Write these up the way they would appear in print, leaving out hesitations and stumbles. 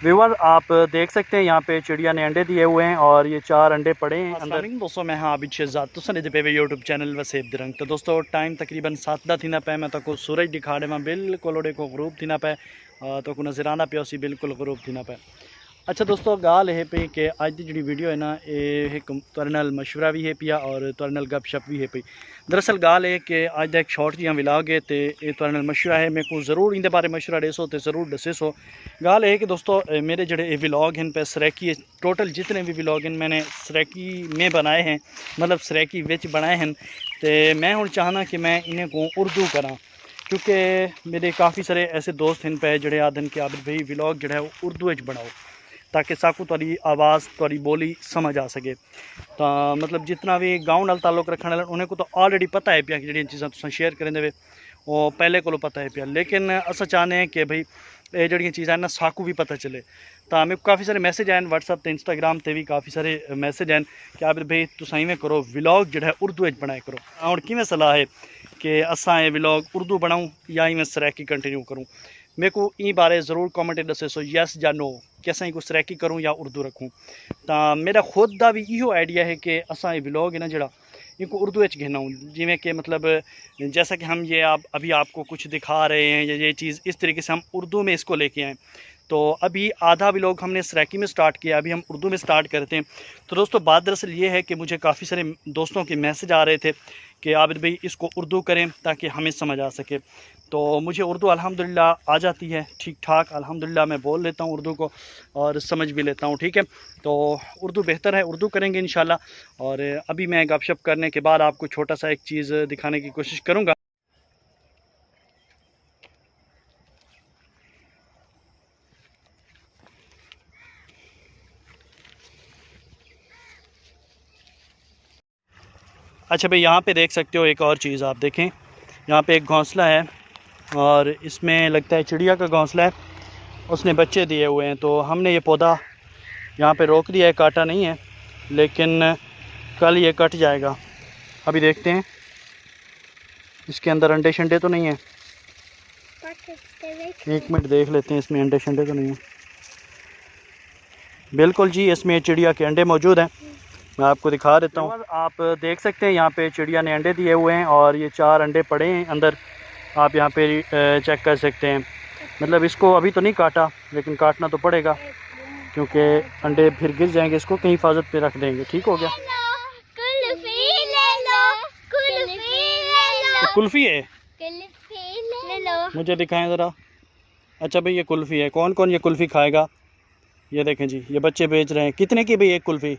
Viewer आप देख सकते हैं यहाँ पे चिड़िया ने अंडे दिए हुए हैं और ये 4 अंडे पड़े हैं अंदर। दोस्तों मैं हाँ आबिद शहजाद तुम पे यूट्यूब चैनल वसेब दिरंग। तो दोस्तों टाइम तकरीबन 7 थी ना पे मैं तो सूरज दिखाड़े में बिल्कुल ओडे को ग्रूप थी ना पे तो को नजराना पे उसी बिल्कुल ग्रूप थी ना पे। अच्छा दोस्तों गाल है पे कि अज की जी वीडियो है ना ये एक तुरनल मशवरा भी है पिया और तुरनल गपशप भी है पी। दरअसल गाल है कि अज का एक शॉर्ट जियां विलाग है तो ये तुरनल मशवरा है मेरे को ज़रूर इन बारे मशवरा देसो तो ज़रूर दसेसो। गाल है कि दोस्तों मेरे जड़े विलाग हैं पे सरेकी टोटल जितने भी विलाग हैं मैंने सरेकी में बनाए हैं मतलब सरेकी विच बनाए हैं तो मैं हूँ चाहना कि मैं इन्हें को उर्दू करा क्योंकि मेरे काफ़ी सारे ऐसे दोस्त हैं पे जड़े आदन कि आबिद भाई विलाग जड़ा है वो उर्दू बनाओ ताकि साकू तुहारी आवाज़ तुहारी बोली समझ आ सके। तो मतलब जितना भी गाँव नाल ताल्लुक रखने वाले उन्हें को तो ऑलरेडी पता है पिया कि जी चीज़ा तुम शेयर करेंगे वो पहले को पता है पिया लेकिन अस चाहते हैं कि भाई ये जड़ियाँ चीज़ा ना साकू भी पता चले। तो हमें काफ़ी सारे मैसेज आए व्हाट्सअप ते इंस्टाग्राम ते भी काफ़ी सारे मैसेज आए कि आप भाई तुम इवें करो विलॉग जो है उर्दू बनाए करो। और किमें सलाह है कि असा ये विलॉग उर्दू बनाऊँ या इवें सराकी कंटिन्यू करूँ। मेरे को ई बारे ज़रूर कॉमेंट दसे सो यस या नो कि असा को सराकी करूँ या उर्दू रखूँ। तो मेरा खुद का भी इहो आइडिया है कि असा ये विलॉग है ना जड़ा इनको उर्दू घेना हूँ जिमें कि मतलब जैसा कि हम ये आप अभी आपको कुछ दिखा रहे हैं ये चीज़ इस तरीके से हम उर्दू में इसको लेके आएँ। तो अभी आधा व्लॉग हमने सराकी में स्टार्ट किया अभी हम उर्दू में स्टार्ट करते हैं। तो दोस्तों बात दरअसल ये है कि मुझे काफ़ी सारे दोस्तों के मैसेज आ रहे थे कि आबिद भाई इसको उर्दू करें ताकि हमें समझ आ सके। तो मुझे उर्दू अल्हम्दुलिल्लाह आ जाती है ठीक ठाक अल्हम्दुलिल्लाह मैं बोल लेता हूँ उर्दू को और समझ भी लेता हूँ ठीक है। तो उर्दू बेहतर है उर्दू करेंगे इंशाल्लाह। और अभी मैं गपशप करने के बाद आपको छोटा सा एक चीज़ दिखाने की कोशिश करूँगा। अच्छा भाई यहाँ पे देख सकते हो एक और चीज़ आप देखें यहाँ पे एक घोंसला है और इसमें लगता है चिड़िया का घोंसला है उसने बच्चे दिए हुए हैं। तो हमने ये पौधा यहाँ पे रोक दिया है काटा नहीं है लेकिन कल ये कट जाएगा। अभी देखते हैं इसके अंदर अंडे शंडे तो नहीं है। एक मिनट देख लेते हैं इसमें अंडे शंडे तो नहीं है। बिल्कुल जी इसमें चिड़िया के अंडे मौजूद हैं मैं आपको दिखा देता हूँ। आप देख सकते हैं यहाँ पे चिड़िया ने अंडे दिए हुए हैं और ये 4 अंडे पड़े हैं अंदर आप यहाँ पे चेक कर सकते हैं। मतलब इसको अभी तो नहीं काटा लेकिन काटना तो पड़ेगा क्योंकि अंडे फिर गिर जाएंगे इसको कहीं हिफाजत पे रख देंगे। ठीक हो गया। कुल्फ़ी है मुझे दिखाएं ज़रा। अच्छा भाई ये कुल्फ़ी है कौन कौन ये कुल्फ़ी खाएगा। ये देखें जी ये बच्चे बेच रहे हैं कितने की भाई एक कुल्फ़ी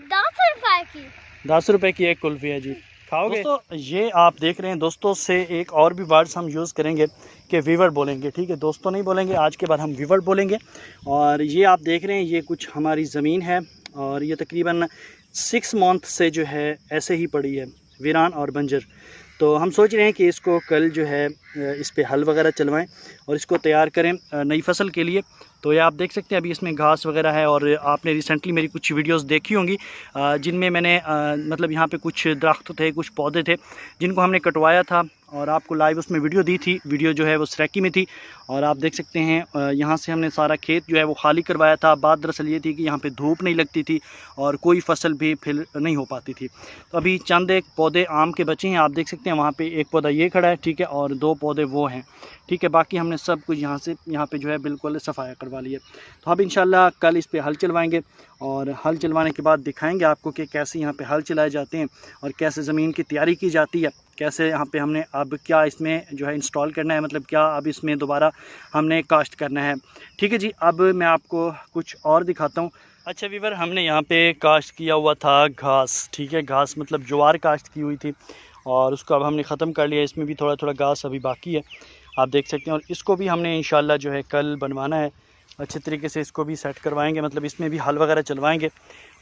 10 रुपए की 10 रुपए की एक कुल्फ़ी है जी खाओगे। दोस्तों ये आप देख रहे हैं दोस्तों से एक और भी वर्ड्स हम यूज़ करेंगे कि वीवर बोलेंगे ठीक है दोस्तों नहीं बोलेंगे आज के बाद हम वीवर बोलेंगे। और ये आप देख रहे हैं ये कुछ हमारी ज़मीन है और ये तकरीबन 6 मंथ से जो है ऐसे ही पड़ी है वीरान और बंजर। तो हम सोच रहे हैं कि इसको कल जो है इस पे हल वगैरह चलवाएं और इसको तैयार करें नई फसल के लिए। तो ये आप देख सकते हैं अभी इसमें घास वगैरह है और आपने रिसेंटली मेरी कुछ वीडियोस देखी होंगी जिनमें मैंने मतलब यहाँ पे कुछ दरख्त थे कुछ पौधे थे जिनको हमने कटवाया था और आपको लाइव उसमें वीडियो दी थी। वीडियो जो है वो सराकी में थी और आप देख सकते हैं यहाँ से हमने सारा खेत जो है वो खाली करवाया था। बात दरअसल ये थी कि यहाँ पे धूप नहीं लगती थी और कोई फसल भी फिर नहीं हो पाती थी। तो अभी चंद एक पौधे आम के बचे हैं आप देख सकते हैं वहाँ पे एक पौधा ये खड़ा है ठीक है और 2 पौधे वो हैं ठीक है। बाकी हमने सब कुछ यहाँ पे जो है बिल्कुल सफाया करवा लिया। तो अब इंशाल्लाह कल इस पे हल चलवाएंगे और हल चलवाने के बाद दिखाएंगे आपको कि कैसे यहाँ पे हल चलाए जाते हैं और कैसे ज़मीन की तैयारी की जाती है कैसे यहाँ पे हमने अब क्या इसमें जो है इंस्टॉल करना है मतलब क्या अब इसमें दोबारा हमने काश्त करना है। ठीक है जी अब मैं आपको कुछ और दिखाता हूँ। अच्छा वीवर हमने यहाँ पे काश्त किया हुआ था घास ठीक है घास मतलब ज्वार काश्त की हुई थी और उसको अब हमने ख़त्म कर लिया। इसमें भी थोड़ा थोड़ा घास अभी बाकी है आप देख सकते हैं और इसको भी हमने इंशाल्लाह जो है कल बनवाना है अच्छे तरीके से इसको भी सेट करवाएंगे मतलब इसमें भी हल वगैरह चलवाएंगे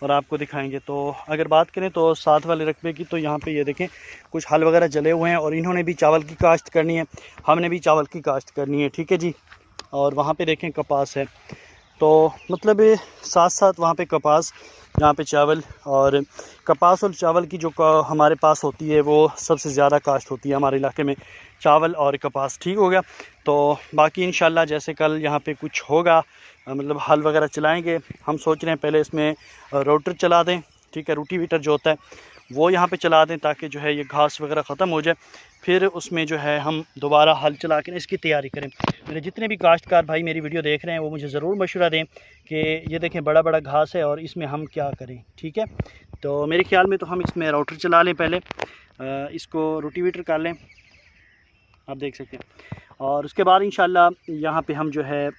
और आपको दिखाएंगे। तो अगर बात करें तो साथ वाले रकबे की तो यहाँ पे ये देखें कुछ हल वगैरह जले हुए हैं और इन्होंने भी चावल की काश्त करनी है हमने भी चावल की काश्त करनी है ठीक है जी। और वहाँ पे देखें कपास है तो मतलब साथ साथ वहाँ पे कपास, यहाँ पे चावल, और कपास और चावल की जो हमारे पास होती है वो सबसे ज़्यादा काश्त होती है हमारे इलाके में, चावल और कपास। ठीक हो गया। तो बाकी इंशाल्लाह जैसे कल यहाँ पे कुछ होगा, मतलब हल वगैरह चलाएंगे। हम सोच रहे हैं पहले इसमें रोटर चला दें, ठीक है, रोटीवीटर जो होता है वो यहाँ पे चला दें ताकि जो है ये घास वगैरह ख़त्म हो जाए, फिर उसमें जो है हम दोबारा हल चला के इसकी तैयारी करें। मेरे जितने भी काश्तकार भाई मेरी वीडियो देख रहे हैं वो मुझे ज़रूर मशवरा दें कि ये देखें बड़ा बड़ा घास है और इसमें हम क्या करें। ठीक है, तो मेरे ख्याल में तो हम इसमें रोटर चला लें, पहले इसको रोटीवीटर कर लें, आप देख सकते हैं, और उसके बाद इंशाल्लाह यहाँ पे हम जो है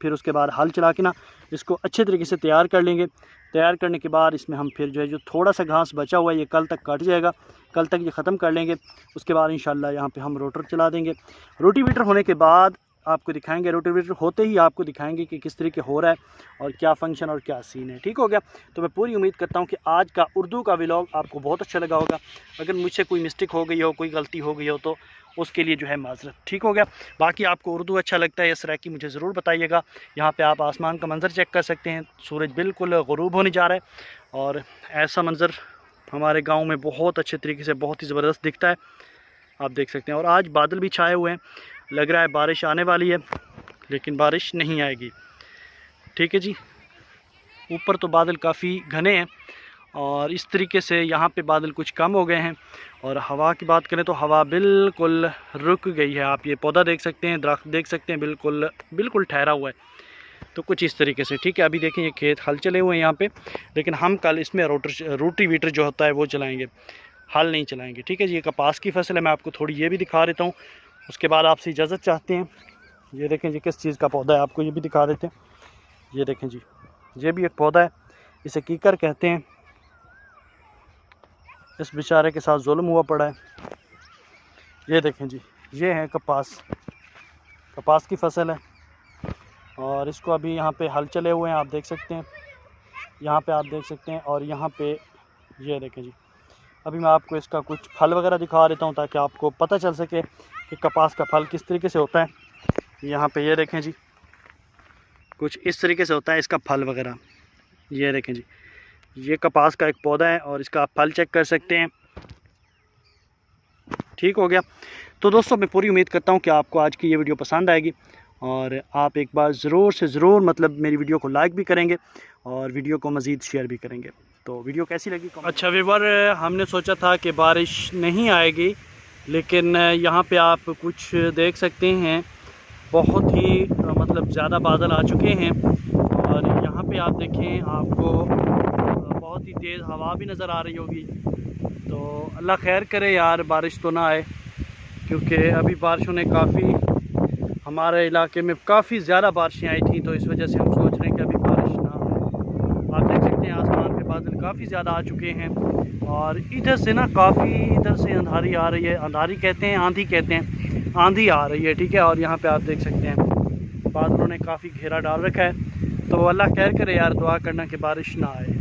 फिर उसके बाद हल चला के ना इसको अच्छे तरीके से तैयार कर लेंगे। तैयार करने के बाद इसमें हम फिर जो है जो थोड़ा सा घास बचा हुआ है ये कल तक कट जाएगा, कल तक ये ख़त्म कर लेंगे। उसके बाद इंशाल्लाह यहाँ पे हम रोटर चला देंगे। रोटीवीटर होने के बाद आपको दिखाएंगे, रोटीवीटर होते ही आपको दिखाएंगे कि किस तरीके हो रहा है और क्या फंक्शन और क्या सीन है। ठीक हो गया। तो मैं पूरी उम्मीद करता हूँ कि आज का उर्दू का व्लॉग आपको बहुत अच्छा लगा होगा। अगर मुझसे कोई मिस्टेक हो गई हो, कोई गलती हो गई हो तो उसके लिए जो है माजरत। ठीक हो गया। बाकी आपको उर्दू अच्छा लगता है इस तरह की मुझे ज़रूर बताइएगा। यहाँ पे आप आसमान का मंज़र चेक कर सकते हैं, सूरज बिल्कुल ग़ुरूब होने जा रहा है और ऐसा मंज़र हमारे गांव में बहुत अच्छे तरीके से, बहुत ही ज़बरदस्त दिखता है, आप देख सकते हैं। और आज बादल भी छाए हुए हैं, लग रहा है बारिश आने वाली है लेकिन बारिश नहीं आएगी। ठीक है जी, ऊपर तो बादल काफ़ी घने हैं और इस तरीके से यहाँ पे बादल कुछ कम हो गए हैं। और हवा की बात करें तो हवा बिल्कुल रुक गई है। आप ये पौधा देख सकते हैं, दरख्त देख सकते हैं, बिल्कुल ठहरा हुआ है। तो कुछ इस तरीके से। ठीक है, अभी देखें ये खेत हल चले हुए हैं यहाँ पे, लेकिन हम कल इसमें रोटीवीटर जो होता है वो चलाएँगे, हल नहीं चलाएँगे। ठीक है जी, ये कपास की फसल है, मैं आपको थोड़ी ये भी दिखा देता हूँ। उसके बाद आपसे इजाज़त चाहते हैं। ये देखें जी किस चीज़ का पौधा है, आपको ये भी दिखा देते हैं। ये देखें जी, ये भी एक पौधा है, इसे कीकर कहते हैं। इस बेचारे के साथ जुल्म हुआ पड़ा है। ये देखें जी, ये है कपास की फसल है और इसको अभी यहाँ पे हल चले हुए हैं, आप देख सकते हैं, यहाँ पे आप देख सकते हैं। और यहाँ पे ये देखें जी, अभी मैं आपको इसका कुछ फल वगैरह दिखा देता हूँ ताकि आपको पता चल सके कि कपास का फल किस तरीके से होता है। यहाँ पे ये देखें जी, कुछ इस तरीके से होता है इसका फल वगैरह। ये देखें जी, ये कपास का एक पौधा है और इसका आप फल चेक कर सकते हैं। ठीक हो गया। तो दोस्तों मैं पूरी उम्मीद करता हूँ कि आपको आज की ये वीडियो पसंद आएगी और आप एक बार ज़रूर से ज़रूर मतलब मेरी वीडियो को लाइक भी करेंगे और वीडियो को मज़ीद शेयर भी करेंगे। तो वीडियो कैसी लगी? अच्छा व्यूअर, हमने सोचा था कि बारिश नहीं आएगी, लेकिन यहाँ पे आप कुछ देख सकते हैं, बहुत ही मतलब ज़्यादा बादल आ चुके हैं। और यहाँ पे आप देखें, आपको बहुत ही तेज़ हवा भी नज़र आ रही होगी। तो अल्लाह खैर करे यार, बारिश तो ना आए, क्योंकि अभी बारिशों ने काफ़ी हमारे इलाके में काफ़ी ज़्यादा बारिशें आई थी, तो इस वजह से हम सोच रहे हैं कि अभी बारिश ना हो। आप देख सकते हैं आसमान पे बादल काफ़ी ज़्यादा आ चुके हैं और इधर से ना काफ़ी इधर से अंधारी आ रही है। अंधारी कहते हैं, आंधी कहते हैं, आंधी आ रही है। ठीक है, और यहाँ पे आप देख सकते हैं बादलों ने काफ़ी घेरा डाल रखा है। तो अल्लाह खैर करे यार, दुआ करना कि बारिश ना आए।